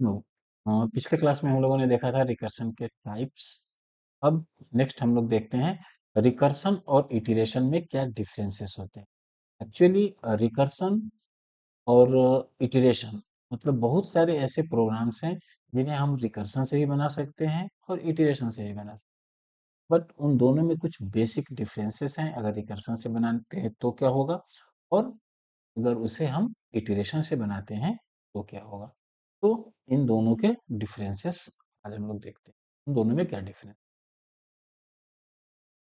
No. पिछले class में हम लोगों ने देखा था रिकर्सन के टाइप्स। अब नेक्स्ट हम लोग देखते हैं रिकर्सन और इटरेशन में क्या डिफरेंसेस होते हैं। एक्चुअली रिकर्सन और इटरेशन मतलब बहुत सारे ऐसे प्रोग्राम्स हैं जिन्हें हम रिकर्सन से भी बना सकते हैं और इटरेशन से भी बना सकते हैं, बट उन दोनों में कुछ बेसिक डिफरेंसेस हैं। अगर रिकर्सन से बनाते हैं तो क्या होगा, और अगर उसे हम इटरेशन से बनाते हैं तो क्या होगा। तो इन दोनों के डिफरेंसेस आज हम लोग देखते हैं, इन दोनों में क्या डिफरेंस।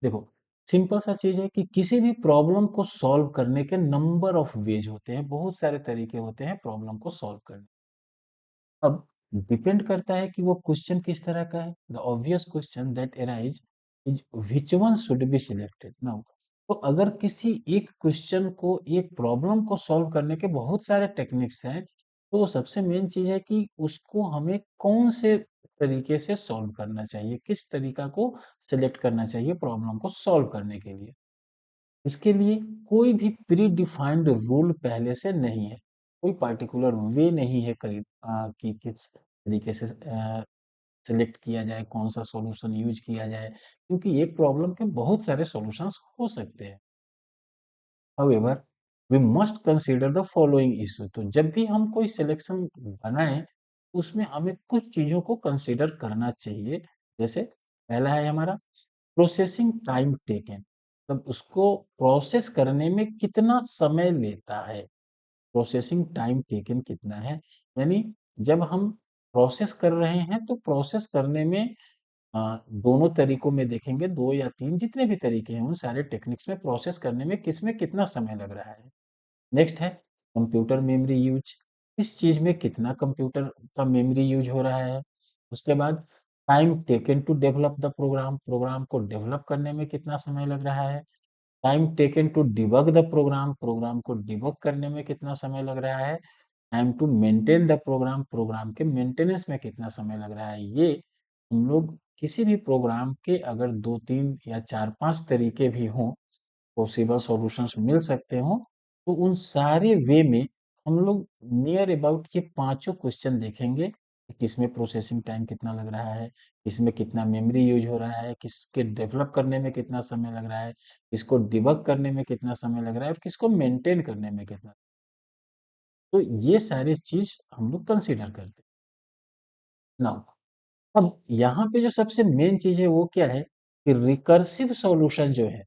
देखो, सिंपल सा चीज है कि किसी भी प्रॉब्लम को सॉल्व करने के नंबर ऑफ वेज होते हैं, बहुत सारे तरीके होते हैं प्रॉब्लम को सॉल्व करने। अब डिपेंड करता है कि वो क्वेश्चन किस तरह का है। The obvious question that arise is which one should be selected now. तो अगर किसी एक क्वेश्चन को, एक प्रॉब्लम को सॉल्व करने के बहुत सारे टेक्निक्स हैं, तो सबसे मेन चीज है कि उसको हमें कौन से तरीके से सॉल्व करना चाहिए, किस तरीका को सिलेक्ट करना चाहिए प्रॉब्लम को सॉल्व करने के लिए। इसके लिए कोई भी प्री डिफाइंड रूल पहले से नहीं है, कोई पार्टिकुलर वे नहीं है कि किस तरीके से सिलेक्ट किया जाए, कौन सा सॉल्यूशन यूज किया जाए, क्योंकि एक प्रॉब्लम के बहुत सारे सॉल्यूशंस हो सकते हैं। However, we must consider the following issue। तो जब भी हम कोई सिलेक्शन बनाएं, उसमें हमें कुछ चीजों को कंसिडर करना चाहिए। जैसे पहला है हमारा प्रोसेसिंग टाइम टेकन, मतलब उसको प्रोसेस करने में कितना समय लेता है। प्रोसेसिंग टाइम टेकन कितना है, यानी जब हम प्रोसेस कर रहे हैं तो प्रोसेस करने में दोनों तरीकों में देखेंगे, दो या तीन जितने भी तरीके हैं उन सारे टेक्निक्स में प्रोसेस करने में किसमें कितना समय लग रहा है। नेक्स्ट है कंप्यूटर मेमोरी यूज, इस चीज में कितना कंप्यूटर का मेमोरी यूज हो रहा है। उसके बाद time taken to develop the program, program को डेवलप करने में कितना समय लग रहा है। Time taken to debug the program, program को डिबग करने में कितना समय लग रहा है। Time to maintain the program, program के मेंटेनेंस में कितना समय लग रहा है। ये हम लोग किसी भी प्रोग्राम के अगर दो तीन या चार पांच तरीके भी हों, पॉसिबल सॉल्यूशंस मिल सकते हो, तो उन सारे वे में हम लोग नियर अबाउट ये पांचों क्वेश्चन देखेंगे कि किसमें प्रोसेसिंग टाइम कितना लग रहा है, किसमें कितना मेमोरी यूज हो रहा है, किसके डेवलप करने में कितना समय लग रहा है, किसको डिबग करने में कितना समय लग रहा है और किसको मेंटेन करने में कितना। तो ये सारी चीज हम लोग कंसिडर करते हैं नाउ। अब यहाँ पे जो सबसे मेन चीज है वो क्या है कि रिकर्सिव सॉल्यूशन जो है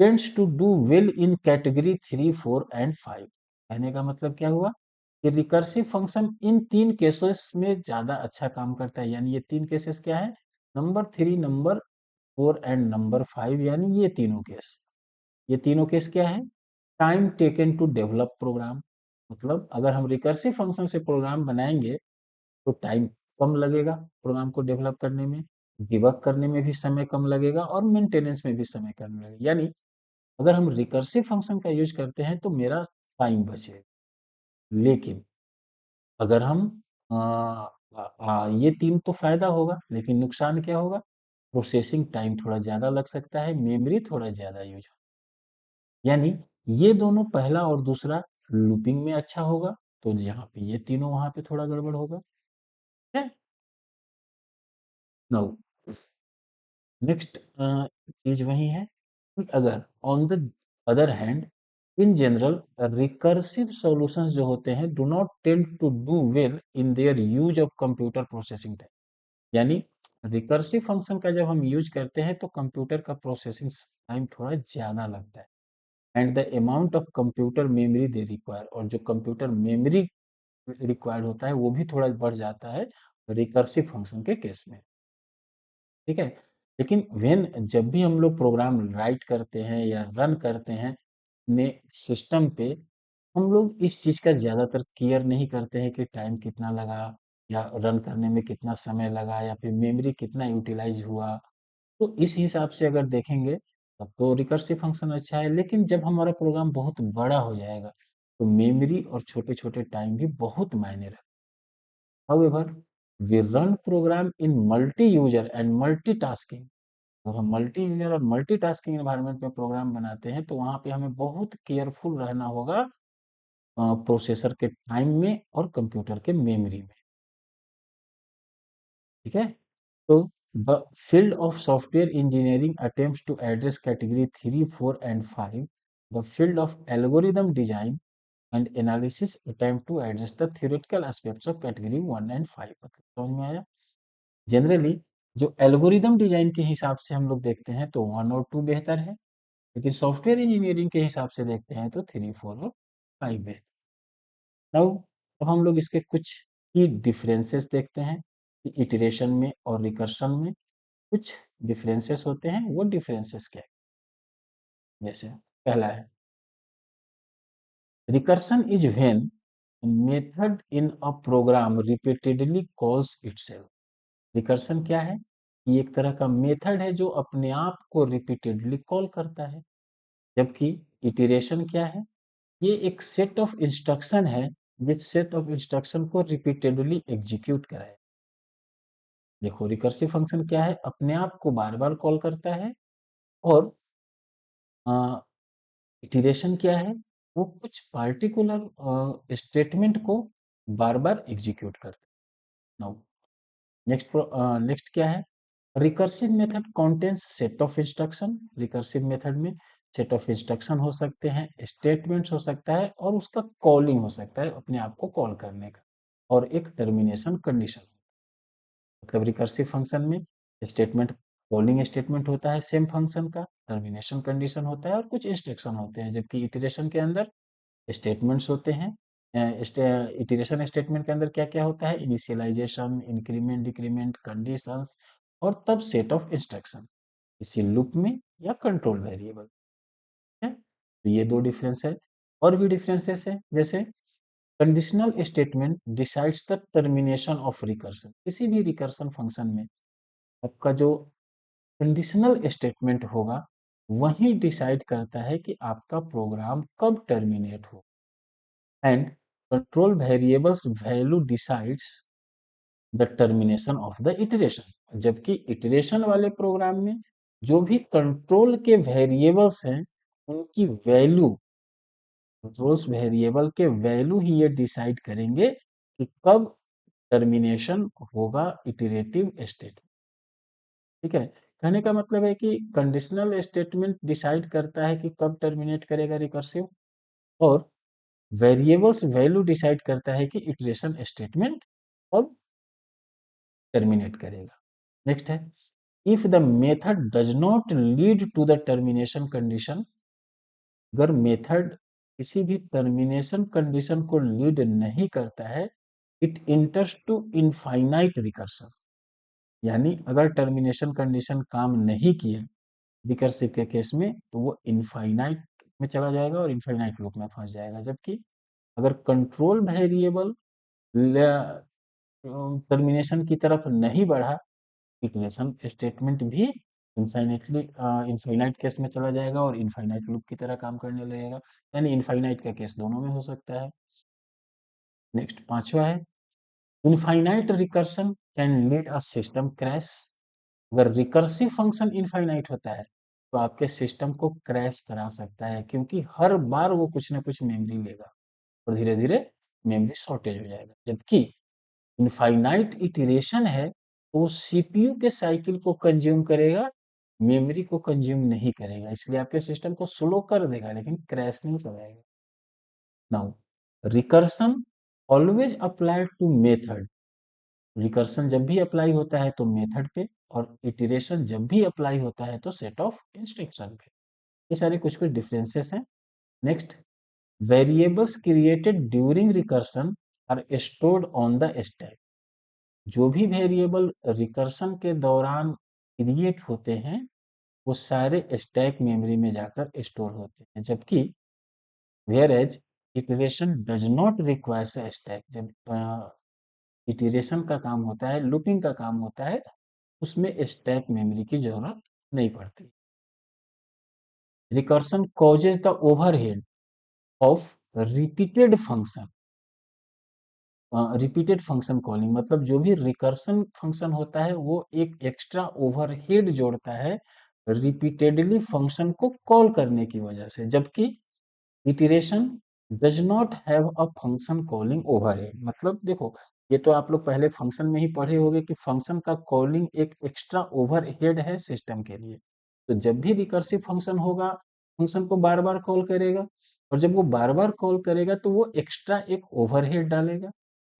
tends to do well in category 3, 4 and 5। कहने का मतलब क्या हुआ कि रिकर्सिव फंक्शन इन तीन केसेस में ज्यादा अच्छा काम करता है। यानी ये तीन केसेस क्या है, नंबर 3, नंबर 4 एंड नंबर 5, यानी ये तीनों केस। ये तीनों केस क्या है, time taken to develop program, मतलब अगर हम रिकर्सिव फंक्शन से प्रोग्राम बनाएंगे तो टाइम कम लगेगा प्रोग्राम को डेवलप करने में, डिबग करने में भी समय कम लगेगा और मेंटेनेंस में भी समय कम लगेगा। यानी अगर हम रिकर्सिव फंक्शन का यूज करते हैं तो मेरा टाइम बचेगा। लेकिन अगर हम ये तीन तो फायदा होगा, लेकिन नुकसान क्या होगा, प्रोसेसिंग टाइम थोड़ा ज्यादा लग सकता है, मेमोरी थोड़ा ज्यादा यूज। यानी ये दोनों पहला और दूसरा लूपिंग में अच्छा होगा, तो यहाँ पे ये तीनों वहां पे थोड़ा गड़बड़ होगा। है नाउ नेक्स्ट चीज वही है कि अगर on the other hand in general recursive solutions जो होते हैं do not tend to do well in their use of computer processing time. यानी रिकर्सिव फंक्शन का जब हम यूज करते हैं तो कंप्यूटर का प्रोसेसिंग टाइम थोड़ा ज्यादा लगता है, and the amount of computer memory they require, और जो कंप्यूटर मेमोरी रिक्वायर्ड होता है वो भी थोड़ा बढ़ जाता है रिकर्सिव फंक्शन के केस में। ठीक है। लेकिन व्हेन जब भी हम लोग प्रोग्राम राइट करते हैं या रन करते हैं अपने सिस्टम पे, हम लोग इस चीज का ज्यादातर केयर नहीं करते हैं कि टाइम कितना लगा, या रन करने में कितना समय लगा, या फिर मेमोरी कितना यूटिलाइज हुआ। तो इस हिसाब से अगर देखेंगे तब तो रिकर्सिव फंक्शन अच्छा है। लेकिन जब हमारा प्रोग्राम बहुत बड़ा हो जाएगा तो मेमोरी और छोटे छोटे टाइम भी बहुत मायने रखते। However, we run program in multi-user and multitasking। और हम मल्टी यूजर और मल्टीटास्किंग एनवायरनमेंट में प्रोग्राम बनाते हैं तो वहां पे हमें बहुत केयरफुल रहना होगा प्रोसेसर के टाइम में और कंप्यूटर के मेमोरी में। ठीक है, तो the field of software engineering attempts to address category 3, 4 and 5। The field of algorithm design and analysis attempt to address the theoretical aspects of category 1 and 5। मतलब समझ में आया? जनरली जो एल्गोरिदम डिजाइन के हिसाब से हम लोग देखते हैं तो 1 और 2 बेहतर है, लेकिन सॉफ्टवेयर इंजीनियरिंग के हिसाब से देखते हैं तो 3, 4 और 5 बेहतर। अब हम लोग इसके कुछ की डिफरेंसेस देखते हैं कि इटरेशन में और रिकर्शन में कुछ डिफरेंसेस होते हैं। वो डिफरेंसेस क्या है? जैसे पहला है, recursion is when method in a program repeatedly calls itself. Recursion क्या है? ये एक तरह का मेथड है जो अपने आप को रिपीटेडली कॉल करता है। जबकि इटरेशन क्या है? ये एक सेट ऑफ इंस्ट्रक्शन है जिस सेट ऑफ इंस्ट्रक्शन को रिपीटेडली एग्जीक्यूट कराए। देखो, रिकर्सिव फंक्शन क्या है? अपने आप को बार बार कॉल करता है। और इटरेशन क्या है? वो कुछ पार्टिकुलर स्टेटमेंट को बार बार एग्जीक्यूट करता है। नाउ नेक्स्ट क्या है? Recursive method contains set of instruction. Recursive method में सेट ऑफ इंस्ट्रक्शन हो सकते हैं, स्टेटमेंट्स हो सकता है, और उसका कॉलिंग हो सकता है, अपने आप को कॉल करने का, और एक टर्मिनेशन कंडीशन। मतलब रिकर्सिव फंक्शन में स्टेटमेंट, कॉलिंग स्टेटमेंट होता है सेम फंक्शन का, टर्मिनेशन कंडीशन होता है, और कुछ इंस्ट्रक्शन होते हैं। जबकि इटरेशन के अंदर स्टेटमेंट्स होते हैं। इटरेशन स्टेटमेंट के अंदर क्या क्या होता है? इनिशियलाइजेशन, इंक्रीमेंट, डिक्रीमेंट, कंडीशंस, और तब सेट ऑफ इंस्ट्रक्शन किसी लूप में या कंट्रोल वेरिएबल है। तो ये दो डिफरेंस है। और भी डिफरेंसेस है, जैसे conditional statement decides the termination of recursion. किसी भी रिकर्सन फंक्शन में आपका जो कंडीशनल स्टेटमेंट होगा वही डिसाइड करता है कि आपका प्रोग्राम कब टर्मिनेट हो। And control variables value decides the termination of the iteration. जबकि इटरेशन वाले प्रोग्राम में जो भी कंट्रोल के वेरिएबल्स हैं उनकी वैल्यू, कंट्रोल्स वेरिएबल के वैल्यू ही ये डिसाइड करेंगे कि कब टर्मिनेशन होगा इटरेटिव स्टेट। ठीक है, कहने का मतलब है कि कंडीशनल स्टेटमेंट डिसाइड करता है कि कब टर्मिनेट करेगा रिकर्सिव, और वेरिएबल्स वैल्यू डिसाइड करता है कि इटरेशन स्टेटमेंट कब टर्मिनेट करेगा। नेक्स्ट है, if the method does not lead to the termination condition. अगर मेथड किसी भी टर्मिनेशन कंडीशन को लीड नहीं करता है, it enters to infinite recursion. यानी अगर टर्मिनेशन कंडीशन काम नहीं किया रिकर्सिव के केस में, तो वो इनफाइनाइट में चला जाएगा और इनफाइनाइट लूप में फंस जाएगा। जबकि अगर कंट्रोल वेरिएबल टर्मिनेशन की तरफ नहीं बढ़ा, इटरेशन स्टेटमेंट भी इनफाइनाइटली इनफाइनाइट केस में चला जाएगा और इनफाइनाइट लूप की तरह काम करने लगेगा। यानी इनफाइनाइट का केस दोनों में हो सकता है। नेक्स्ट पांचवा है, infinite recursion can lead a system crash. अगर रिकर्सिव फंक्शन इनफाइनाइट होता है तो आपके सिस्टम को क्रैश करा सकता है, क्योंकि हर बार वो कुछ ना कुछ मेमोरी लेगा और धीरे धीरे मेमोरी शॉर्टेज हो जाएगा। जबकि इनफाइनाइट इटरेशन है तो वो सीपीयू के साइकिल को कंज्यूम करेगा, मेमोरी को कंज्यूम नहीं करेगा, इसलिए आपके सिस्टम को स्लो कर देगा लेकिन क्रैश नहीं कराएगा। Now recursion always applied to method. Recursion जब भी अप्लाई होता है तो मेथड पे, और इटरेशन जब भी अप्लाई होता है तो सेट ऑफ इंस्ट्रक्शन पे। ये सारे कुछ कुछ डिफरेंसेस हैं। Next, variables created during recursion are stored on the stack. जो भी वेरिएबल रिकर्सन के दौरान क्रिएट होते हैं वो सारे स्टैक मेमोरी में जाकर स्टोर होते हैं। जबकि whereas iteration does not requires a stack. जब इटरेशन का काम होता है, लूपिंग का काम होता है, उसमें स्टैक मेमोरी की जरूरत नहीं पड़ती। Recursion causes the overhead of repeated function. Repeated function calling मतलब जो भी रिकर्सन फंक्शन होता है वो एक एक्स्ट्रा ओवरहेड जोड़ता है रिपीटेडली फंक्शन को कॉल करने की वजह से। जबकि iteration does not have a function calling overhead. मतलब देखो, ये तो आप लोग पहले फंक्शन में ही पढ़े होंगे कि फंक्शन का कॉलिंग एक एक्स्ट्रा ओवरहेड है सिस्टम के लिए। तो जब भी रिकर्सिव फंक्शन होगा, फंक्शन को बार बार कॉल करेगा, और जब वो बार बार कॉल करेगा तो वो एक्स्ट्रा एक ओवरहेड डालेगा।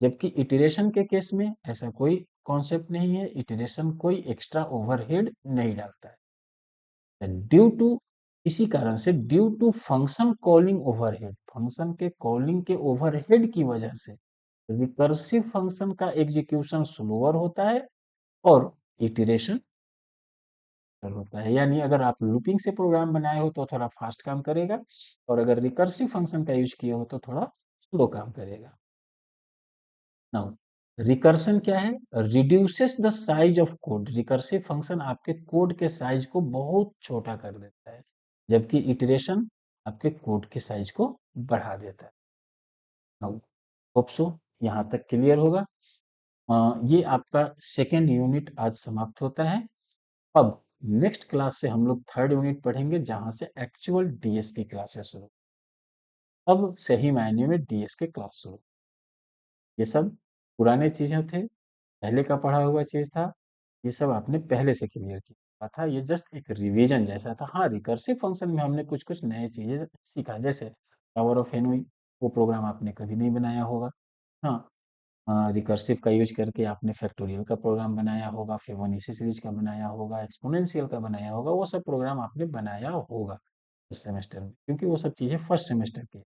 जबकि इटरेशन के केस में ऐसा कोई कॉन्सेप्ट नहीं है, इटरेशन कोई एक्स्ट्रा ओवरहेड नहीं डालता है। ड्यू टू, इसी कारण से due to function calling overhead, function के कॉलिंग के ओवरहेड की वजह से रिकर्सिव फंक्शन का एग्जीक्यूशन स्लोअर होता है और इटरेशन होता है। यानी अगर आप लूपिंग से प्रोग्राम बनाए हो तो थोड़ा फास्ट काम करेगा, और अगर रिकर्सिव फंक्शन का यूज किए हो तो थोड़ा स्लो काम करेगा। नाउ, रिकर्सन क्या है? Reduces the size of code. Recursive function आपके कोड के साइज को बहुत छोटा कर देता है, जबकि इटरेशन आपके कोड के साइज को बढ़ा देता है। नाउ, होप सो यहाँ तक क्लियर होगा। ये आपका सेकेंड यूनिट आज समाप्त होता है। अब नेक्स्ट क्लास से हम लोग थर्ड यूनिट पढ़ेंगे, जहां से एक्चुअल डीएस की क्लासेस शुरू। अब सही मायने में डीएस के क्लास शुरू। ये सब पुराने चीजें थे, पहले का पढ़ा हुआ चीज था, ये सब आपने पहले से क्लियर किया था। ये जस्ट एक रिवीजन जैसा था। हाँ, रिकर्सिव फंक्शन में हमने कुछ कुछ नए चीजें सीखा, जैसे टावर ऑफ हेनोई, वो प्रोग्राम आपने कभी नहीं बनाया होगा। हाँ, रिकर्सिव का यूज करके आपने फैक्टोरियल का प्रोग्राम बनाया होगा, फिबोनाची सीरीज का बनाया होगा, एक्सपोनेंशियल का बनाया होगा, वो सब प्रोग्राम आपने बनाया होगा इस सेमेस्टर में, क्योंकि वो सब चीजें फर्स्ट सेमेस्टर की।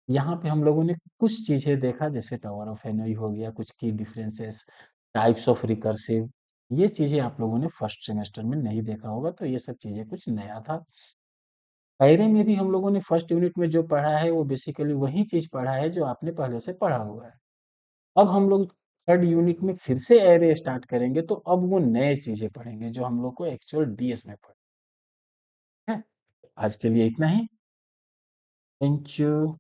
यहाँ पे हम लोगों ने कुछ चीजें देखा, जैसे टावर ऑफ हेनोई हो गया, कुछ की डिफरेंसेस, टाइप्स ऑफ रिकर्सिव, ये चीजें आप लोगों ने फर्स्ट सेमेस्टर में नहीं देखा होगा, तो ये सब चीजें कुछ नया था। एरे में भी हम लोगों ने फर्स्ट यूनिट में जो पढ़ा है वो बेसिकली वही चीज पढ़ा है जो आपने पहले से पढ़ा हुआ है। अब हम लोग थर्ड यूनिट में फिर से एरे स्टार्ट करेंगे, तो अब वो नए चीजें पढ़ेंगे जो हम लोग को एक्चुअल डीएस में पढ़े हैं। आज के लिए इतना ही। Thank you.